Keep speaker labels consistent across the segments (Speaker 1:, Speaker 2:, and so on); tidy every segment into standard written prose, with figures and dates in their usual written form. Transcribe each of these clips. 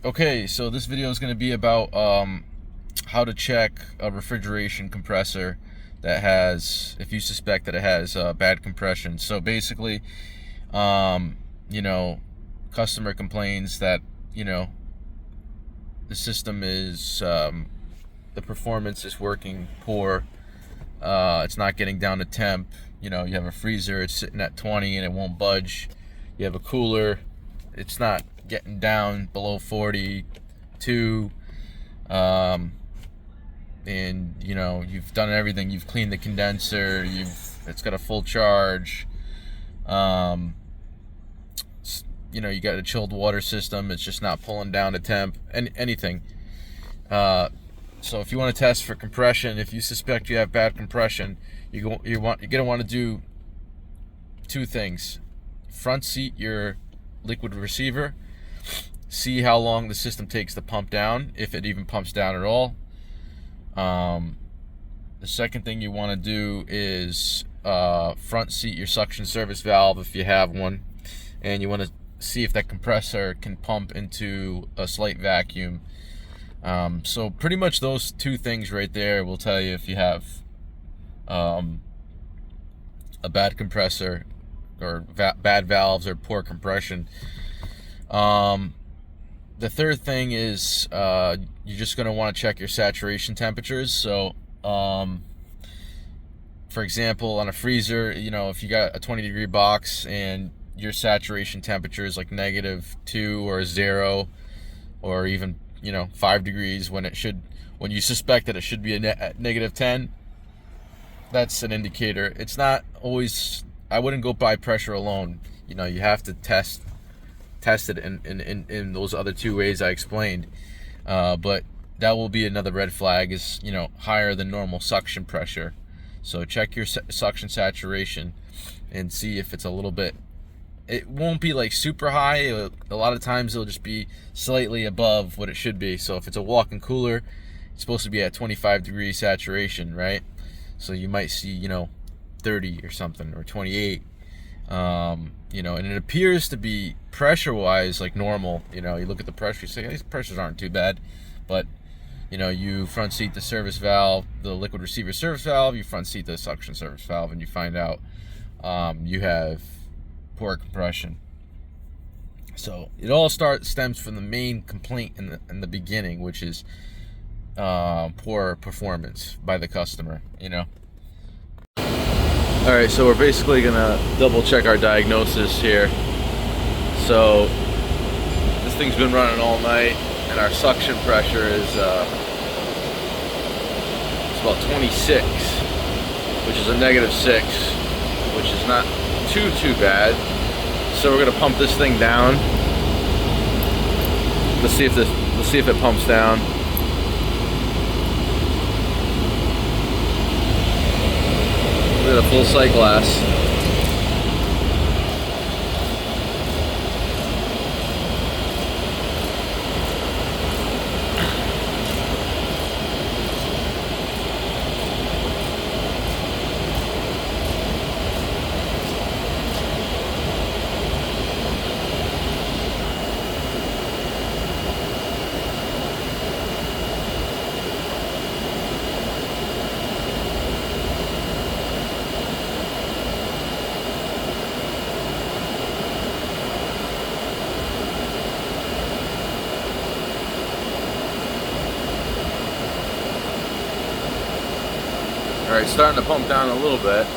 Speaker 1: Okay, so this video is going to be about how to check a refrigeration compressor that has, if you suspect that it has bad compression. So basically, um, you know, customer complains that, the system is, the performance is working poor. It's not getting down to temp. You have a freezer, it's sitting at 20 and it won't budge. You have a cooler, it's not getting down below 42. And you've done everything. You've cleaned the condenser, it's got a full charge. You got a chilled water system, it's just not pulling down to temp, anything. So if you want to test for compression, if you suspect you have bad compression, you're gonna want to do two things: front seat your liquid receiver, see how long the system takes to pump down, if it even pumps down at all. The second thing you want to do is front seat your suction service valve if you have one, and you want to see if that compressor can pump into a slight vacuum. So pretty much those two things right there will tell you if you have a bad compressor or bad valves or poor compression. The third thing is you're just going to want to check your saturation temperatures. So for example, on a freezer, if you got a 20-degree box and your saturation temperature is like -2 or 0 or even 5 degrees when you suspect that it should be at -10, that's an indicator. It's not always, I wouldn't go by pressure alone. You have to test it in those other two ways I explained. But that will be another red flag, is higher than normal suction pressure. So check your suction saturation and see if it's a little bit, it won't be like super high. A lot of times it'll just be slightly above what it should be. So if it's a walk-in cooler, it's supposed to be at 25-degree saturation, right? So you might see 30 or something, or 28. And it appears to be pressure-wise like normal. You look at the pressure, you say, hey, these pressures aren't too bad. But you front seat the service valve, the liquid receiver service valve, you front seat the suction service valve, and you find out you have poor compression. So it all stems from the main complaint in the beginning, which is poor performance by the customer. All right, so we're basically gonna double check our diagnosis here. So this thing's been running all night, and our suction pressure is it's about 26, which is a -6, which is not too bad. So we're gonna pump this thing down. Let's see if it pumps down. Look at a full sight glass. All right, starting to pump down a little bit.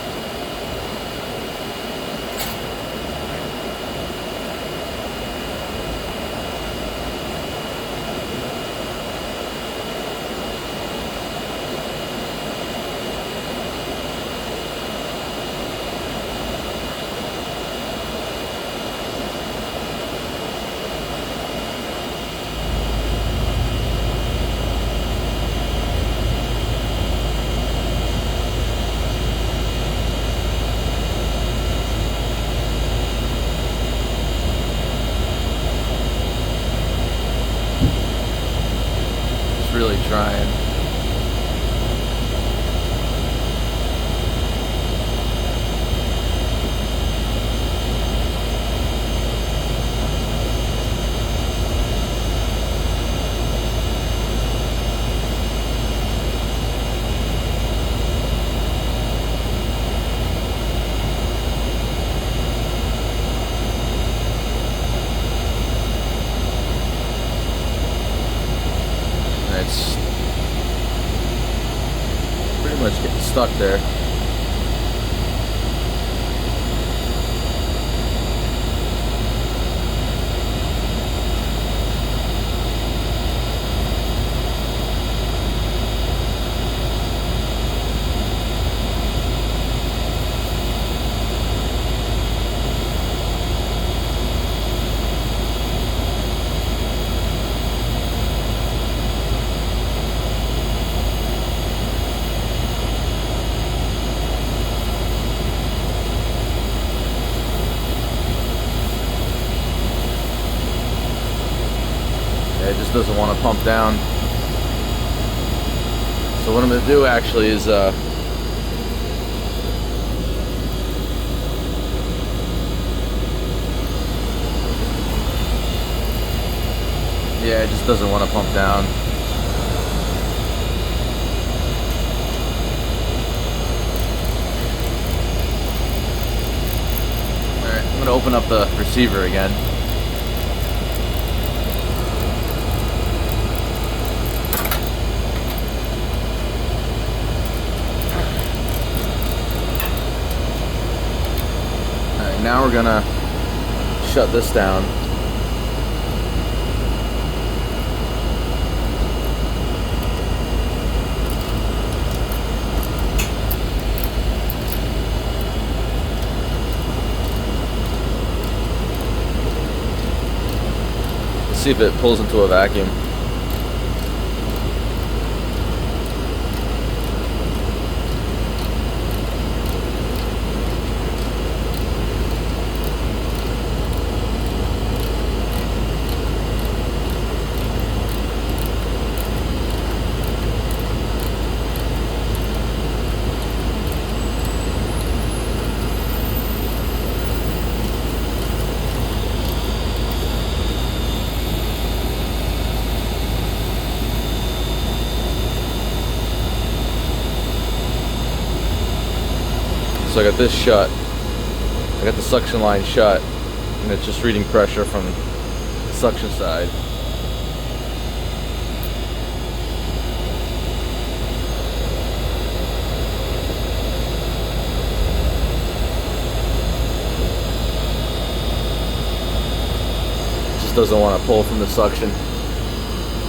Speaker 1: Really trying. it's pretty much getting stuck there. It just doesn't want to pump down. So what I'm going to do actually is yeah, it just doesn't want to pump down. Alright, I'm going to open up the receiver again. Now we're gonna shut this down. Let's see if it pulls into a vacuum. So I got this shut. I got the suction line shut, and it's just reading pressure from the suction side. It just doesn't want to pull from the suction.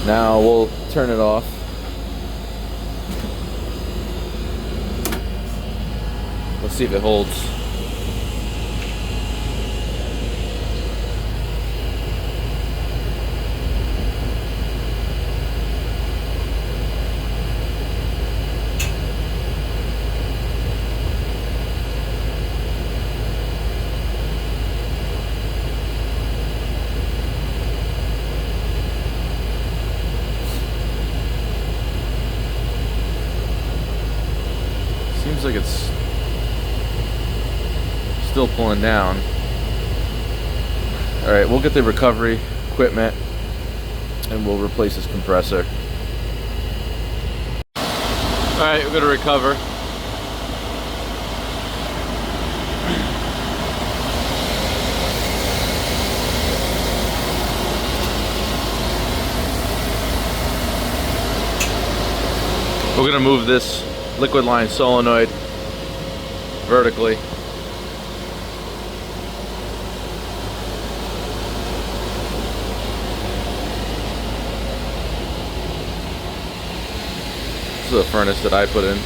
Speaker 1: Now we'll turn it off. Let's see if it holds. Seems like it's still pulling down. All right, we'll get the recovery equipment and we'll replace this compressor. All right, we're gonna recover. We're gonna move this liquid line solenoid vertically. This is a furnace that I put in.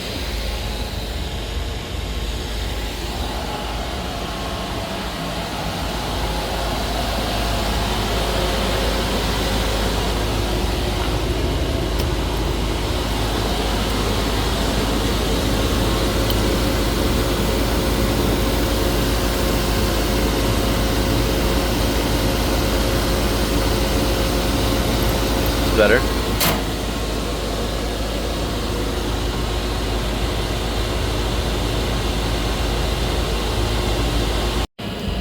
Speaker 1: It's better.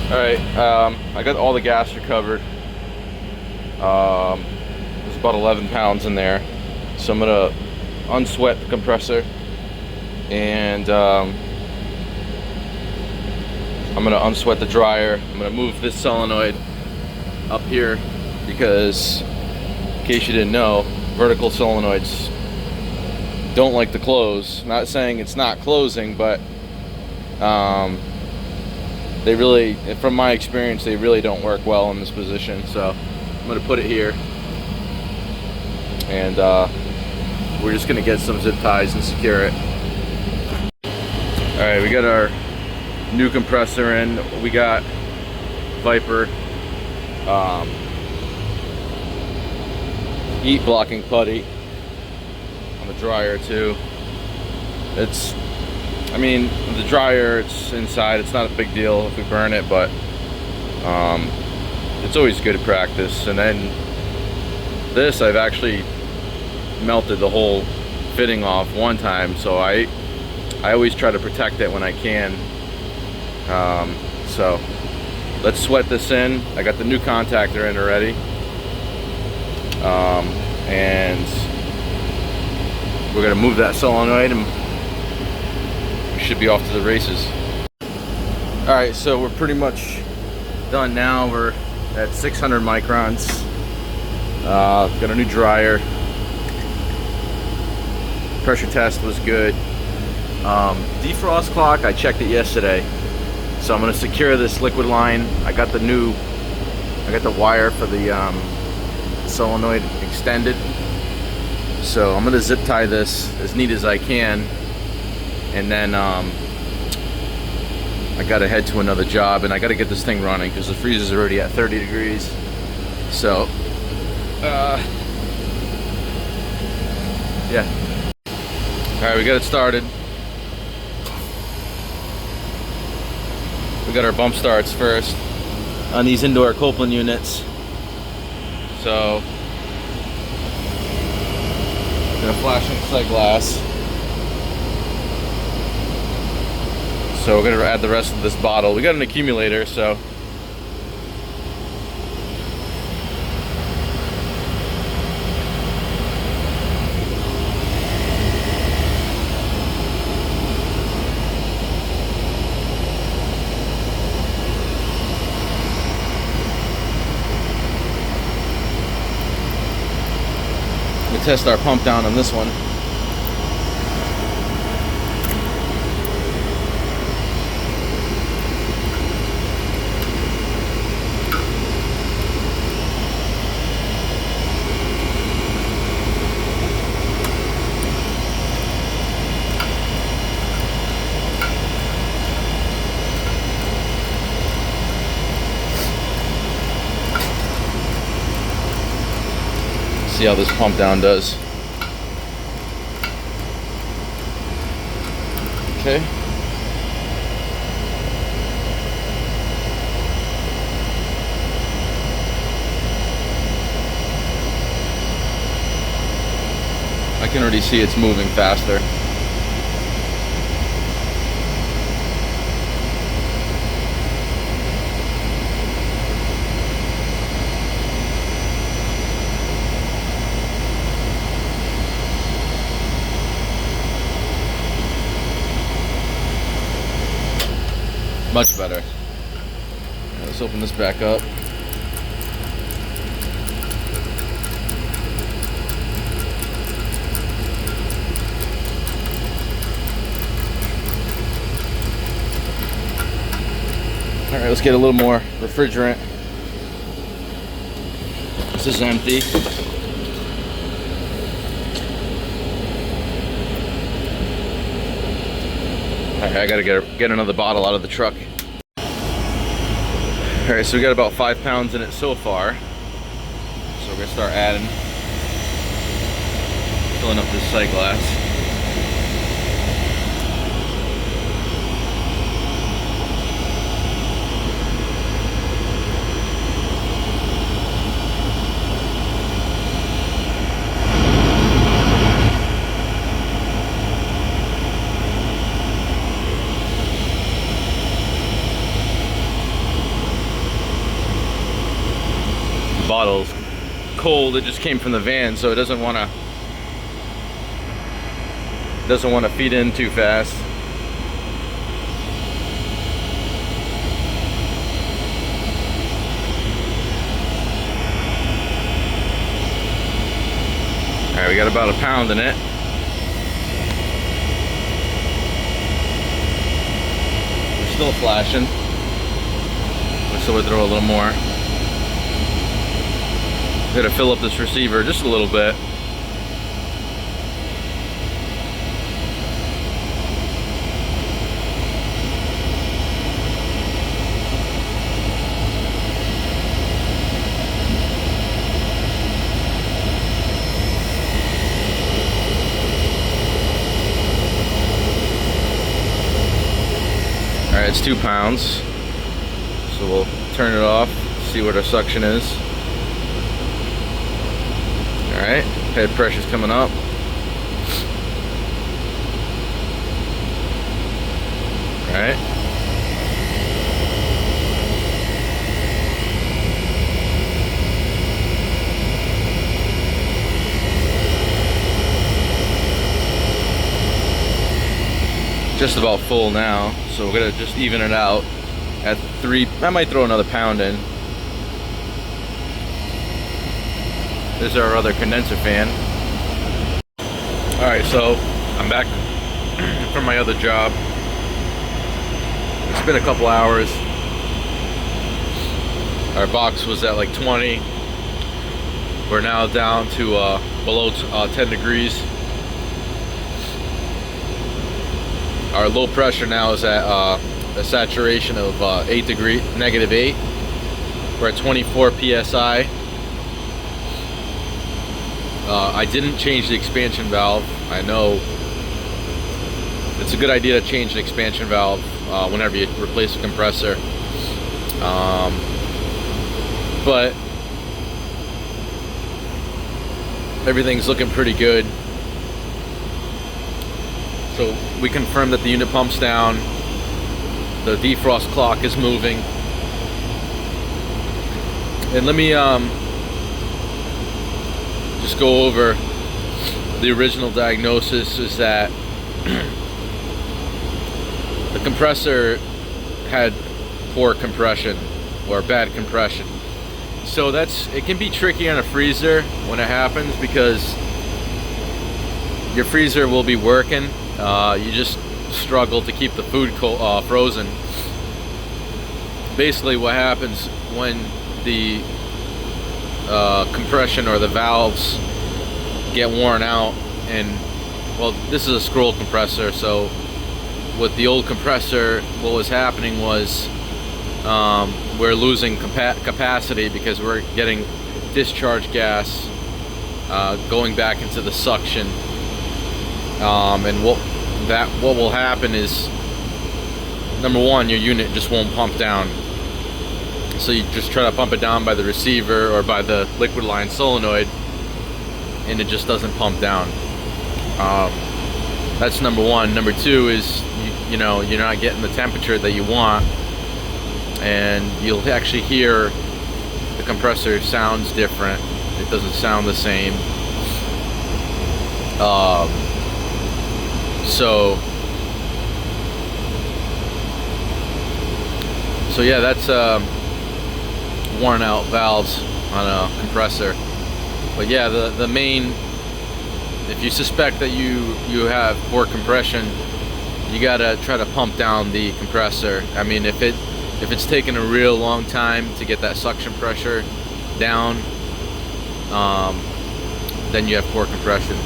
Speaker 1: Alright, I got all the gas recovered. There's about 11 pounds in there. So I'm gonna unsweat the compressor and I'm gonna unsweat the dryer. I'm gonna move this solenoid up here because, in case you didn't know, vertical solenoids don't like to close. Not saying it's not closing, but they really, from my experience, they really don't work well in this position. So I'm going to put it here, and we're just going to get some zip ties and secure it. Alright, we got our new compressor in. We got Viper heat blocking putty on the dryer too. It's, I mean, the dryer, it's inside, it's not a big deal if we burn it, but it's always good practice. And then this, I've actually melted the whole fitting off one time, so I always try to protect it when I can. So let's sweat this in. I got the new contactor in already, and we're gonna move that solenoid and we should be off to the races. All right, so we're pretty much done now. We're at 600 microns. Got a new dryer. Pressure test was good. Defrost clock, I checked it yesterday. So I'm gonna secure this liquid line. I got the wire for the solenoid extended. So I'm gonna zip tie this as neat as I can, and then I gotta head to another job, and I gotta get this thing running because the freezer's already at 30 degrees. So yeah. Alright, we got it started. We got our bump starts first on these indoor Copeland units. So I'm gonna flash in sight glass. So we're gonna add the rest of this bottle. We got an accumulator, so test our pump down on this one. See how this pump down does. Okay. I can already see it's moving faster. Much better. Let's open this back up. All right, let's get a little more refrigerant. This is empty. All right, I gotta get another bottle out of the truck. All right, so we got about 5 pounds in it so far. So we're gonna start adding, filling up this sight glass. Bottle's cold. It just came from the van, so it doesn't want to feed in too fast. Alright, we got about a pound in it. We're still flashing. So we'll throw a little more. Gotta fill up this receiver just a little bit. Alright, it's 2 pounds. So we'll turn it off, see what our suction is. Alright, head pressure's coming up. Alright. Just about full now, so we're gonna just even it out at 3. I might throw another pound in. This is our other condenser fan. Alright, so I'm back from my other job. It's been a couple hours. Our box was at like 20. We're now down to below 10 degrees. Our low pressure now is at a saturation of -8. We're at 24 psi. I didn't change the expansion valve. I know it's a good idea to change the expansion valve whenever you replace a compressor. But everything's looking pretty good. So we confirmed that the unit pumps down. The defrost clock is moving. And let me just go over the original diagnosis. Is that the compressor had poor compression or bad compression. So it can be tricky on a freezer when it happens, because your freezer will be working. You just struggle to keep the food frozen. Basically what happens when the compression or the valves get worn out, and well, this is a scroll compressor, so with the old compressor what was happening was we're losing capacity because we're getting discharge gas going back into the suction, and what will happen is, number one, your unit just won't pump down. So you just try to pump it down by the receiver or by the liquid line solenoid, and it just doesn't pump down. That's number one. Number two is you know, you're not getting the temperature that you want, and you'll actually hear the compressor sounds different. It doesn't sound the same. So yeah, that's worn out valves on a compressor. But yeah, the main, if you suspect that you have poor compression, you gotta try to pump down the compressor. I mean, if it's taken a real long time to get that suction pressure down, then you have poor compression.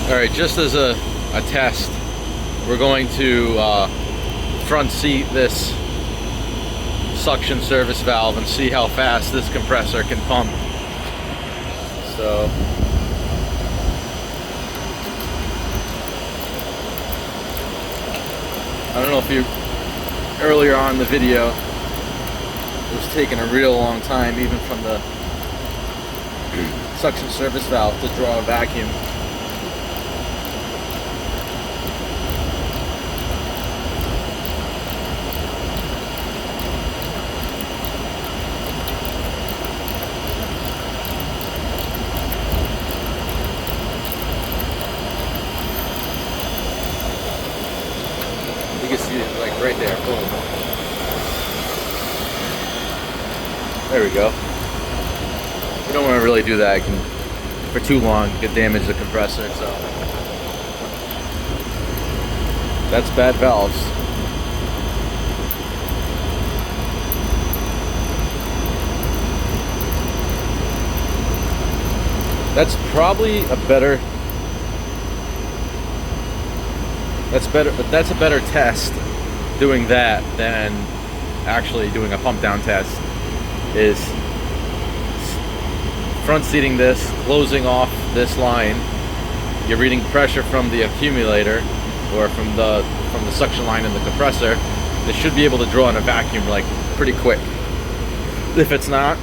Speaker 1: Alright, just as a test, we're going to front seat this suction service valve and see how fast this compressor can pump. So I don't know if you, earlier on in the video, it was taking a real long time even from the suction service valve to draw a vacuum. You can see it like right there, boom. There we go. You don't want to really do that. It can for too long, it could damage the compressor. So that's bad valves. That's probably a better. That's a better test doing that than actually doing a pump down test. Is front seating this, closing off this line. You're reading pressure from the accumulator or from the suction line in the compressor. It should be able to draw in a vacuum like pretty quick. If it's not,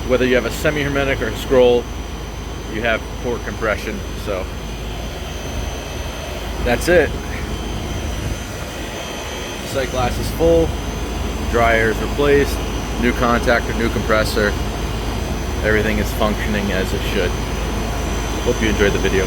Speaker 1: whether you have a semi-hermetic or a scroll, you have poor compression. So that's it. Sight glass is full, dryer is replaced, new contactor, new compressor. Everything is functioning as it should. Hope you enjoyed the video.